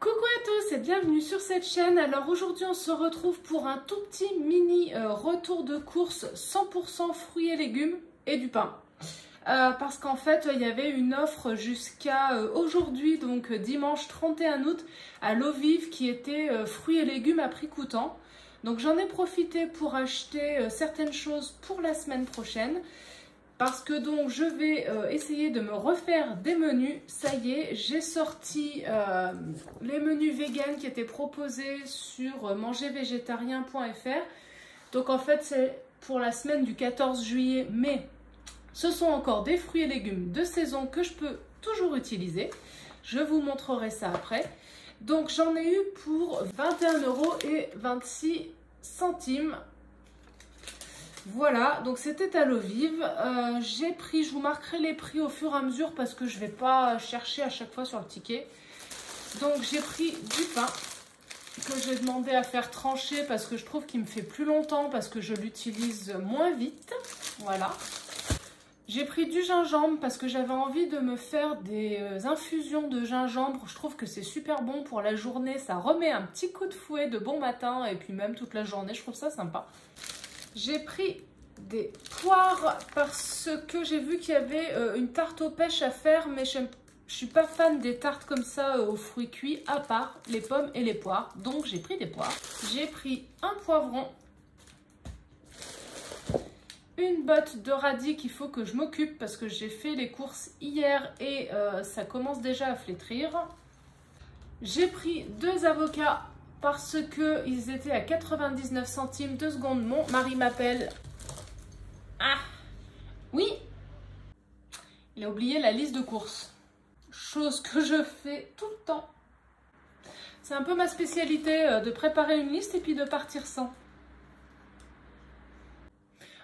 Coucou à tous et bienvenue sur cette chaîne. Alors aujourd'hui on se retrouve pour un tout petit mini retour de course 100% fruits et légumes et du pain. Parce qu'en fait il y avait une offre jusqu'à aujourd'hui, donc dimanche 31 août à l'eau vive qui était fruits et légumes à prix coûtant. Donc j'en ai profité pour acheter certaines choses pour la semaine prochaine. Parce que donc je vais essayer de me refaire des menus. Ça y est, j'ai sorti les menus vegan qui étaient proposés sur mangervégétarien.fr. Donc en fait c'est pour la semaine du 14 juillet, mais ce sont encore des fruits et légumes de saison que je peux toujours utiliser. Je vous montrerai ça après. Donc j'en ai eu pour 21,26 €. Voilà, donc c'était à l'eau vive. J'ai pris, je vous marquerai les prix au fur et à mesure parce que je ne vais pas chercher à chaque fois sur le ticket. Donc j'ai pris du pain que j'ai demandé à faire trancher parce que je trouve qu'il me fait plus longtemps parce que je l'utilise moins vite. Voilà. J'ai pris du gingembre parce que j'avais envie de me faire des infusions de gingembre. Je trouve que c'est super bon pour la journée. Ça remet un petit coup de fouet de bon matin et puis même toute la journée. Je trouve ça sympa. J'ai pris des poires parce que j'ai vu qu'il y avait une tarte aux pêches à faire, mais je ne suis pas fan des tartes comme ça aux fruits cuits, à part les pommes et les poires. Donc j'ai pris des poires. J'ai pris un poivron, une botte de radis qu'il faut que je m'occupe parce que j'ai fait les courses hier et ça commence déjà à flétrir. J'ai pris 2 avocats. Parce qu'ils étaient à 99 centimes. 2 secondes, mon mari m'appelle. Ah, oui. Il a oublié la liste de courses. Chose que je fais tout le temps. C'est un peu ma spécialité de préparer une liste et puis de partir sans.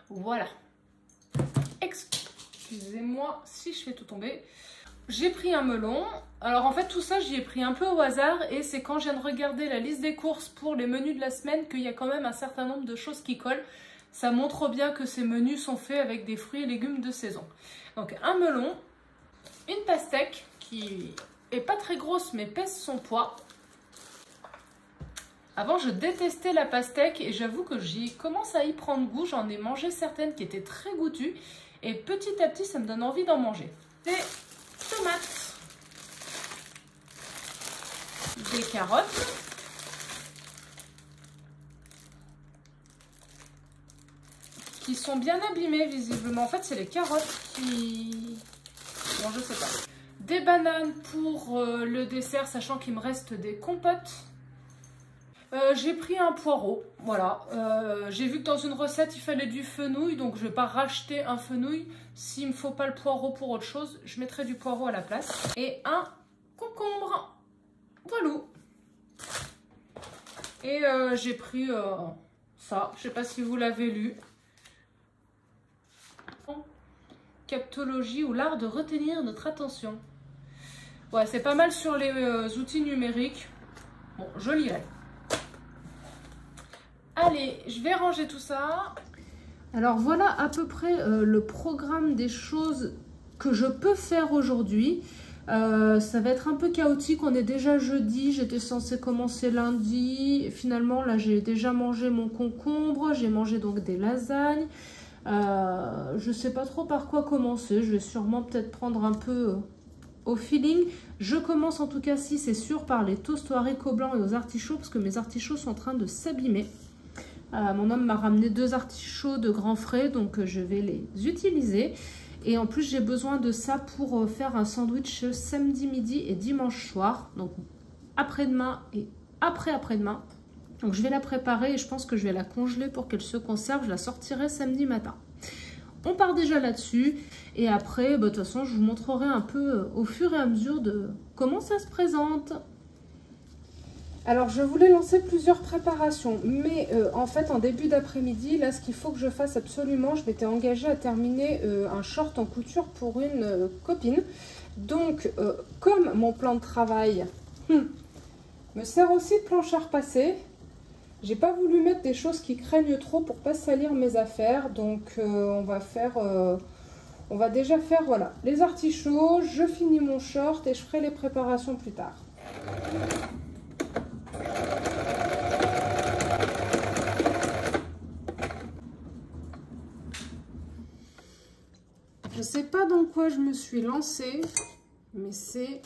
Voilà. Excusez-moi si je fais tout tomber. J'ai pris un melon. Alors en fait tout ça j'y ai pris un peu au hasard et c'est quand je viens de regarder la liste des courses pour les menus de la semaine qu'il y a quand même un certain nombre de choses qui collent. Ça montre bien que ces menus sont faits avec des fruits et légumes de saison. Donc un melon, une pastèque qui est pas très grosse mais pèse son poids. Avant je détestais la pastèque et j'avoue que j'y commence à y prendre goût. J'en ai mangé certaines qui étaient très goûtues et petit à petit ça me donne envie d'en manger. Des tomates. Des carottes, qui sont bien abîmées visiblement. En fait, c'est les carottes qui... Bon, je sais pas. Des bananes pour le dessert, sachant qu'il me reste des compotes. J'ai pris un poireau, voilà. J'ai vu que dans une recette, il fallait du fenouil, donc je vais pas racheter un fenouil. S'il me faut pas le poireau pour autre chose, je mettrai du poireau à la place. Et un concombre. Voilà. Et j'ai pris ça, je sais pas si vous l'avez lu. Captologie ou l'art de retenir notre attention. Ouais, c'est pas mal sur les outils numériques. Bon, je lirai. Allez, je vais ranger tout ça. Alors voilà à peu près le programme des choses que je peux faire aujourd'hui. Ça va être un peu chaotique, on est déjà jeudi, j'étais censée commencer lundi. Finalement là j'ai déjà mangé mon concombre, j'ai mangé donc des lasagnes. Je sais pas trop par quoi commencer, je vais sûrement peut-être prendre un peu au feeling. Je commence en tout cas, si c'est sûr, par les toasts aux haricots blancs et aux artichauts parce que mes artichauts sont en train de s'abîmer. Mon homme m'a ramené 2 artichauts de grand frais, donc je vais les utiliser. Et en plus, j'ai besoin de ça pour faire un sandwich samedi midi et dimanche soir. Donc après-demain et après-après-demain. Donc je vais la préparer et je pense que je vais la congeler pour qu'elle se conserve. Je la sortirai samedi matin. On part déjà là-dessus. Et après, de toute façon, je vous montrerai un peu au fur et à mesure de comment ça se présente. Alors, je voulais lancer plusieurs préparations, mais en fait, en début d'après-midi, là, ce qu'il faut que je fasse absolument, je m'étais engagée à terminer un short en couture pour une copine. Donc, comme mon plan de travail me sert aussi de planche à repasser, j'ai pas voulu mettre des choses qui craignent trop pour pas salir mes affaires. Donc, on va déjà faire, voilà, les artichauts, je finis mon short et je ferai les préparations plus tard. Je sais pas dans quoi je me suis lancée, mais c'est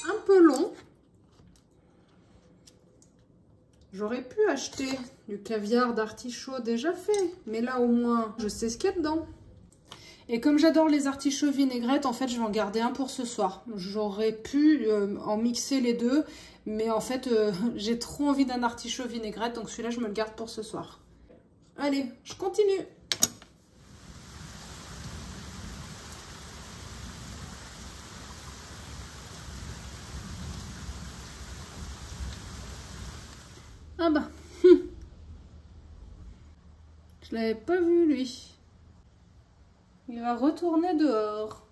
un peu long. J'aurais pu acheter du caviar d'artichaut déjà fait, mais là au moins je sais ce qu'il y a dedans. Et comme j'adore les artichauts vinaigrettes, en fait je vais en garder un pour ce soir. J'aurais pu en mixer les deux, mais en fait j'ai trop envie d'un artichaut vinaigrette, donc celui-là je me le garde pour ce soir. Allez, je continue. Ah bah, je l'avais pas vu lui. Il va retourner dehors.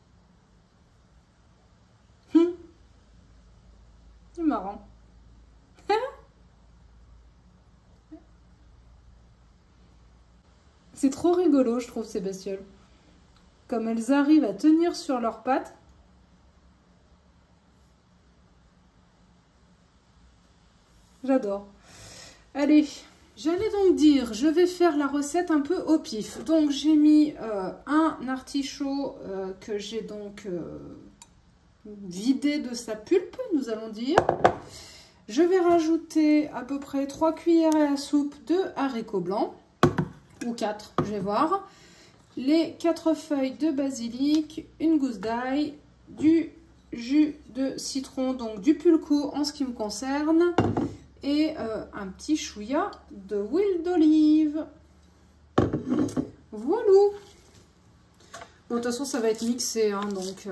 C'est marrant. C'est trop rigolo, je trouve, ces bestioles. Comme elles arrivent à tenir sur leurs pattes. J'adore. Allez, j'allais donc dire, je vais faire la recette un peu au pif. Donc j'ai mis un artichaut que j'ai donc vidé de sa pulpe, nous allons dire. Je vais rajouter à peu près 3 cuillerées à soupe de haricots blancs, ou 4, je vais voir. Les 4 feuilles de basilic, une gousse d'ail, du jus de citron, donc du pulco en ce qui me concerne, et un petit chouïa de huile d'olive. Voilà. Bon, de toute façon, ça va être mixé, hein, donc...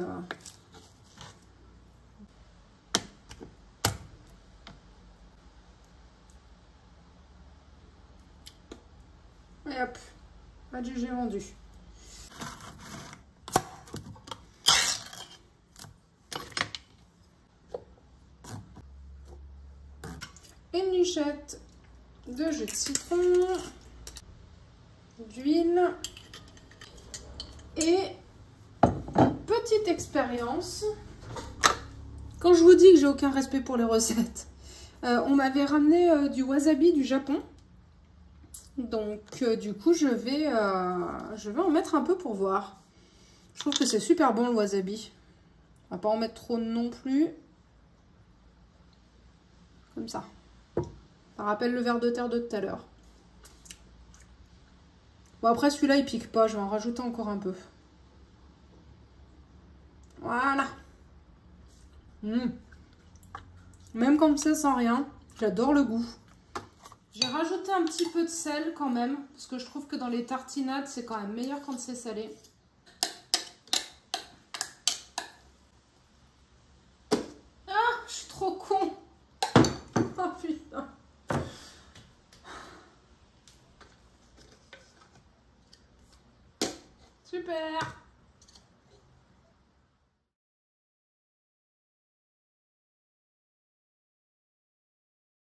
Et hop, pas du j'ai vendu. Une luchette de jus de citron, d'huile et petite expérience. Quand je vous dis que j'ai aucun respect pour les recettes, on m'avait ramené du wasabi du Japon. Donc du coup je vais en mettre un peu pour voir. Je trouve que c'est super bon le wasabi. On va pas en mettre trop non plus. Comme ça. Ça rappelle le ver de terre de tout à l'heure. Bon après celui-là il pique pas, je vais en rajouter encore un peu. Voilà. Même comme ça sans rien, j'adore le goût. J'ai rajouté un petit peu de sel quand même, parce que je trouve que dans les tartinades, c'est quand même meilleur quand c'est salé. Ah, je suis trop con. Oh putain. Super.